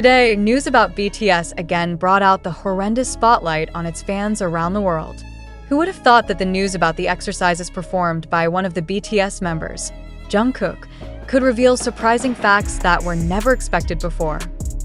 Today, news about BTS again brought out the horrendous spotlight on its fans around the world. Who would have thought that the news about the exercises performed by one of the BTS members, Jungkook, could reveal surprising facts that were never expected before?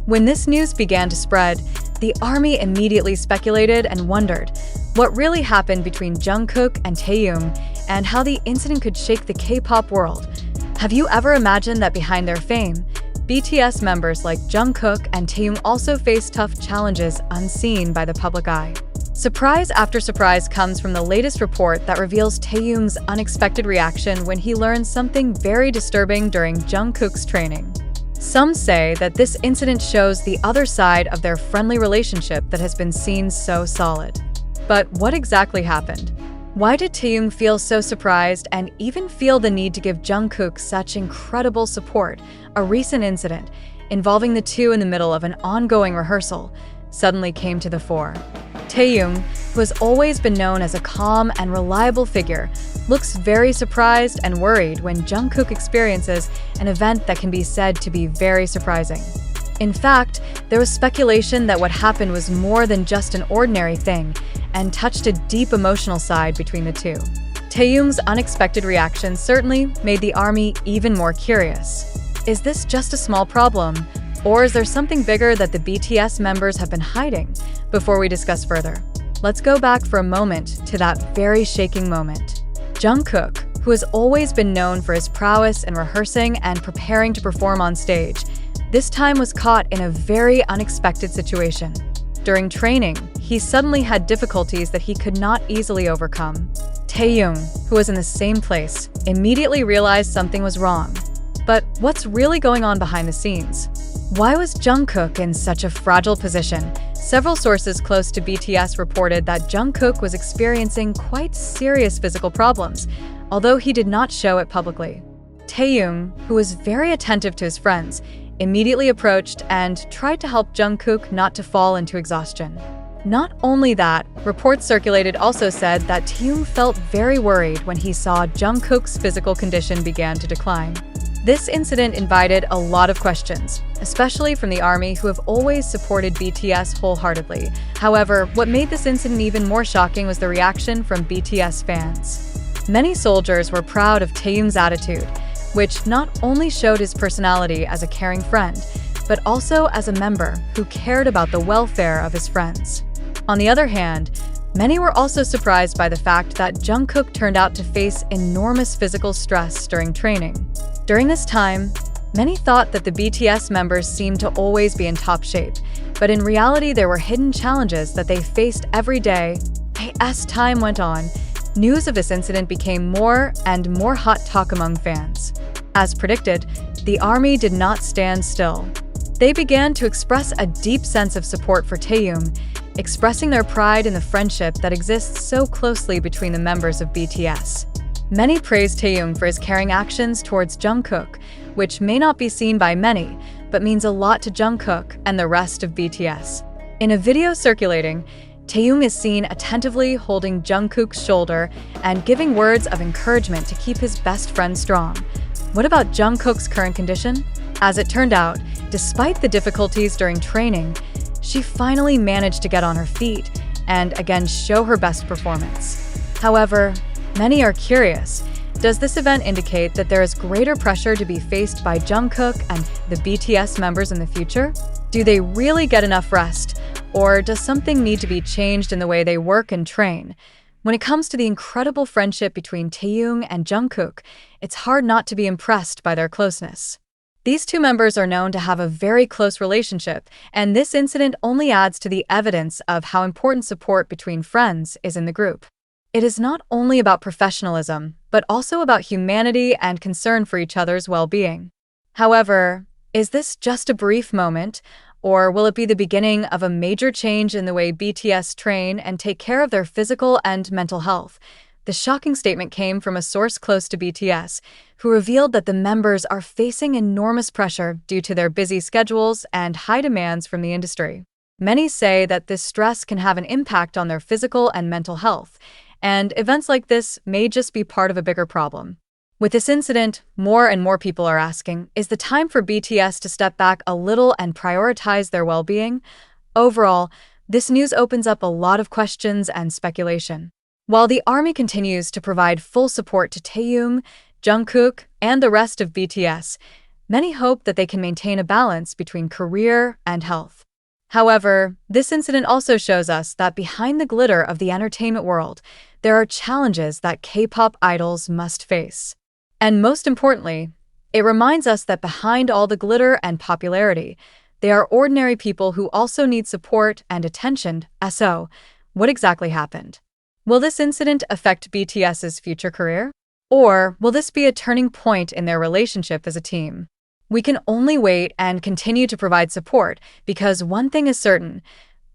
When this news began to spread, the ARMY immediately speculated and wondered what really happened between Jungkook and Taehyung and how the incident could shake the K-pop world. Have you ever imagined that behind their fame, BTS members like Jungkook and Taehyung also face tough challenges unseen by the public eye? Surprise after surprise comes from the latest report that reveals Taehyung's unexpected reaction when he learns something very disturbing during Jungkook's training. Some say that this incident shows the other side of their friendly relationship that has been seen so solid. But what exactly happened? Why did Taehyung feel so surprised and even feel the need to give Jungkook such incredible support? A recent incident involving the two in the middle of an ongoing rehearsal suddenly came to the fore. Taehyung, who has always been known as a calm and reliable figure, looks very surprised and worried when Jungkook experiences an event that can be said to be very surprising. In fact, there was speculation that what happened was more than just an ordinary thing and touched a deep emotional side between the two. Taehyung's unexpected reaction certainly made the ARMY even more curious. Is this just a small problem, or is there something bigger that the BTS members have been hiding? Before we discuss further, let's go back for a moment to that very shaking moment. Jungkook, who has always been known for his prowess in rehearsing and preparing to perform on stage, this time was caught in a very unexpected situation. During training, he suddenly had difficulties that he could not easily overcome. Taehyung, who was in the same place, immediately realized something was wrong. But what's really going on behind the scenes? Why was Jungkook in such a fragile position? Several sources close to BTS reported that Jungkook was experiencing quite serious physical problems, although he did not show it publicly. Taehyung, who was very attentive to his friends, immediately approached and tried to help Jungkook not to fall into exhaustion. Not only that, reports circulated also said that Taehyung felt very worried when he saw Jungkook's physical condition began to decline. This incident invited a lot of questions, especially from the ARMY, who have always supported BTS wholeheartedly. However, what made this incident even more shocking was the reaction from BTS fans. Many soldiers were proud of Taehyung's attitude, which not only showed his personality as a caring friend, but also as a member who cared about the welfare of his friends. On the other hand, many were also surprised by the fact that Jungkook turned out to face enormous physical stress during training. During this time, many thought that the BTS members seemed to always be in top shape, but in reality there were hidden challenges that they faced every day. As time went on, news of this incident became more and more hot talk among fans. As predicted, the ARMY did not stand still. They began to express a deep sense of support for Taehyung, expressing their pride in the friendship that exists so closely between the members of BTS. Many praised Taehyung for his caring actions towards Jungkook, which may not be seen by many, but means a lot to Jungkook and the rest of BTS. In a video circulating, Taehyung is seen attentively holding Jungkook's shoulder and giving words of encouragement to keep his best friend strong. What about Jungkook's current condition? As it turned out, despite the difficulties during training, she finally managed to get on her feet and again show her best performance. However, many are curious. Does this event indicate that there is greater pressure to be faced by Jungkook and the BTS members in the future? Do they really get enough rest? Or does something need to be changed in the way they work and train? When it comes to the incredible friendship between Taehyung and Jungkook, it's hard not to be impressed by their closeness. These two members are known to have a very close relationship, and this incident only adds to the evidence of how important support between friends is in the group. It is not only about professionalism, but also about humanity and concern for each other's well-being. However, is this just a brief moment, or will it be the beginning of a major change in the way BTS train and take care of their physical and mental health? The shocking statement came from a source close to BTS, who revealed that the members are facing enormous pressure due to their busy schedules and high demands from the industry. Many say that this stress can have an impact on their physical and mental health, and events like this may just be part of a bigger problem. With this incident, more and more people are asking, is the time for BTS to step back a little and prioritize their well-being? Overall, this news opens up a lot of questions and speculation. While the ARMY continues to provide full support to Taehyung, Jungkook, and the rest of BTS, many hope that they can maintain a balance between career and health. However, this incident also shows us that behind the glitter of the entertainment world, there are challenges that K-pop idols must face. And most importantly, it reminds us that behind all the glitter and popularity, they are ordinary people who also need support and attention. So, what exactly happened? Will this incident affect BTS's future career? Or will this be a turning point in their relationship as a team? We can only wait and continue to provide support because one thing is certain,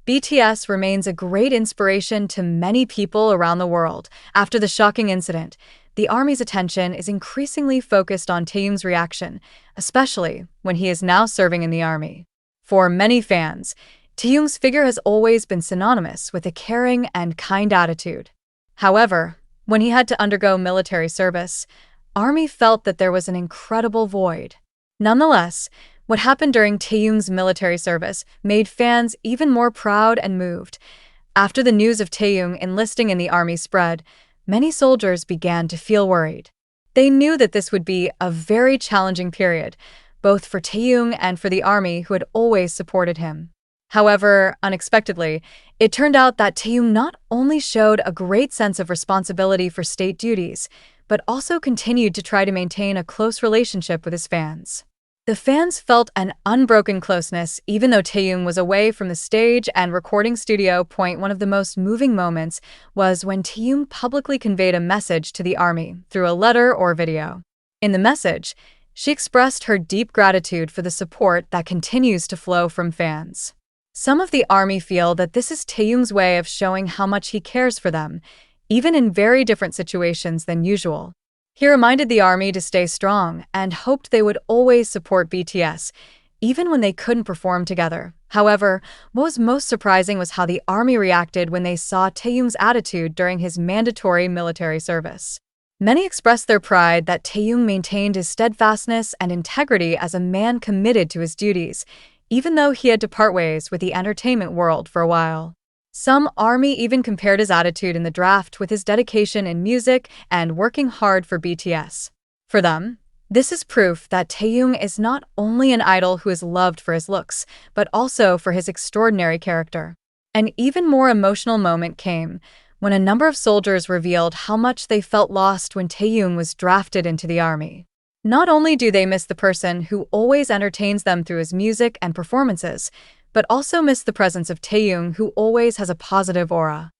BTS remains a great inspiration to many people around the world. After the shocking incident, the ARMY's attention is increasingly focused on Taehyung's reaction, especially when he is now serving in the ARMY. For many fans, Taehyung's figure has always been synonymous with a caring and kind attitude. However, when he had to undergo military service, ARMY felt that there was an incredible void. Nonetheless, what happened during Taehyung's military service made fans even more proud and moved. After the news of Taehyung enlisting in the ARMY spread, many soldiers began to feel worried. They knew that this would be a very challenging period, both for Taehyung and for the ARMY who had always supported him. However, unexpectedly, it turned out that Taehyung not only showed a great sense of responsibility for state duties, but also continued to try to maintain a close relationship with his fans. The fans felt an unbroken closeness even though Taehyung was away from the stage and recording studio. One of the most moving moments was when Taehyung publicly conveyed a message to the ARMY through a letter or video. In the message, she expressed her deep gratitude for the support that continues to flow from fans. Some of the ARMY feel that this is Taehyung's way of showing how much he cares for them, even in very different situations than usual. He reminded the ARMY to stay strong and hoped they would always support BTS, even when they couldn't perform together. However, what was most surprising was how the ARMY reacted when they saw Taehyung's attitude during his mandatory military service. Many expressed their pride that Taehyung maintained his steadfastness and integrity as a man committed to his duties, even though he had to part ways with the entertainment world for a while. Some ARMY even compared his attitude in the draft with his dedication in music and working hard for BTS. For them, this is proof that Taehyung is not only an idol who is loved for his looks, but also for his extraordinary character. An even more emotional moment came when a number of soldiers revealed how much they felt lost when Taehyung was drafted into the ARMY. Not only do they miss the person who always entertains them through his music and performances, but also miss the presence of Taehyung who always has a positive aura.